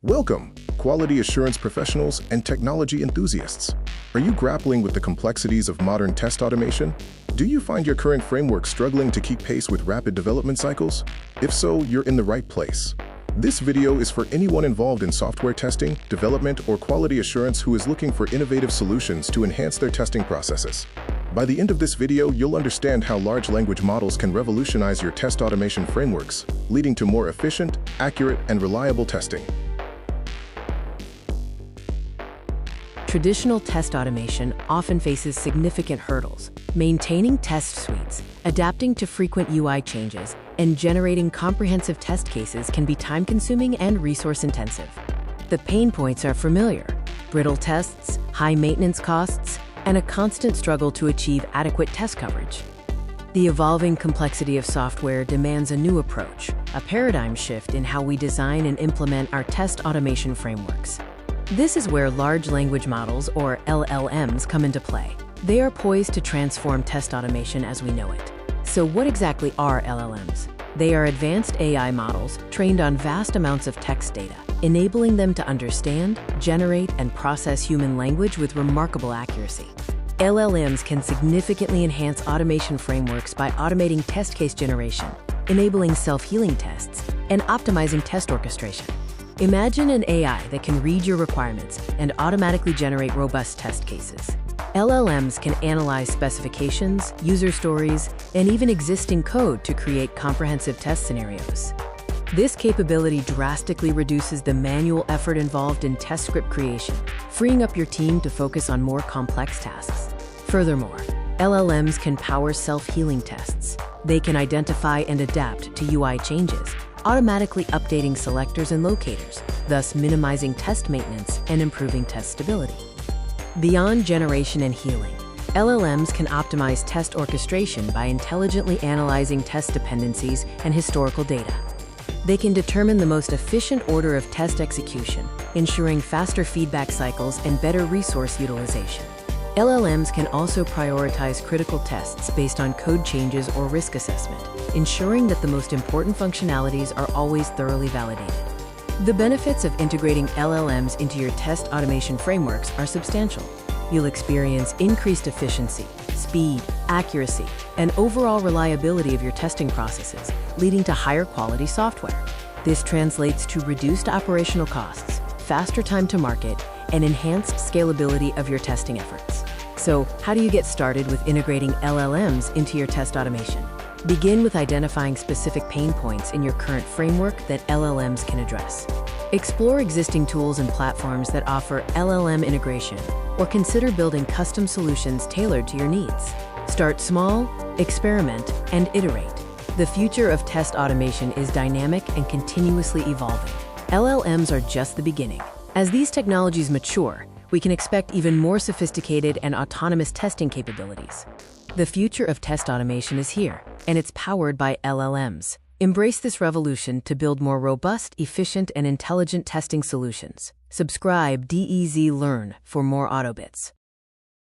Welcome, quality assurance professionals and technology enthusiasts. Are you grappling with the complexities of modern test automation? Do you find your current framework struggling to keep pace with rapid development cycles? If so, you're in the right place. This video is for anyone involved in software testing, development, or quality assurance who is looking for innovative solutions to enhance their testing processes. By the end of this video, you'll understand how large language models can revolutionize your test automation frameworks, leading to more efficient, accurate, and reliable testing. Traditional test automation often faces significant hurdles. Maintaining test suites, adapting to frequent UI changes, and generating comprehensive test cases can be time-consuming and resource-intensive. The pain points are familiar: brittle tests, high maintenance costs, and a constant struggle to achieve adequate test coverage. The evolving complexity of software demands a new approach, a paradigm shift in how we design and implement our test automation frameworks. This is where large language models, or LLMs, come into play. They are poised to transform test automation as we know it. So what exactly are LLMs? They are advanced AI models trained on vast amounts of text data, enabling them to understand, generate, and process human language with remarkable accuracy. LLMs can significantly enhance automation frameworks by automating test case generation, enabling self-healing tests, and optimizing test orchestration. Imagine an AI that can read your requirements and automatically generate robust test cases. LLMs can analyze specifications, user stories, and even existing code to create comprehensive test scenarios. This capability drastically reduces the manual effort involved in test script creation, freeing up your team to focus on more complex tasks. Furthermore, LLMs can power self-healing tests. They can identify and adapt to UI changes, automatically updating selectors and locators, thus minimizing test maintenance and improving test stability. Beyond generation and healing, LLMs can optimize test orchestration by intelligently analyzing test dependencies and historical data. They can determine the most efficient order of test execution, ensuring faster feedback cycles and better resource utilization. LLMs can also prioritize critical tests based on code changes or risk assessment, ensuring that the most important functionalities are always thoroughly validated. The benefits of integrating LLMs into your test automation frameworks are substantial. You'll experience increased efficiency, speed, accuracy, and overall reliability of your testing processes, leading to higher quality software. This translates to reduced operational costs, faster time to market, and enhanced scalability of your testing efforts. So, how do you get started with integrating LLMs into your test automation? Begin with identifying specific pain points in your current framework that LLMs can address. Explore existing tools and platforms that offer LLM integration, or consider building custom solutions tailored to your needs. Start small, experiment, and iterate. The future of test automation is dynamic and continuously evolving. LLMs are just the beginning. As these technologies mature, we can expect even more sophisticated and autonomous testing capabilities. The future of test automation is here, and it's powered by LLMs. Embrace this revolution to build more robust, efficient, and intelligent testing solutions. Subscribe Dezlearn for more AutoBits.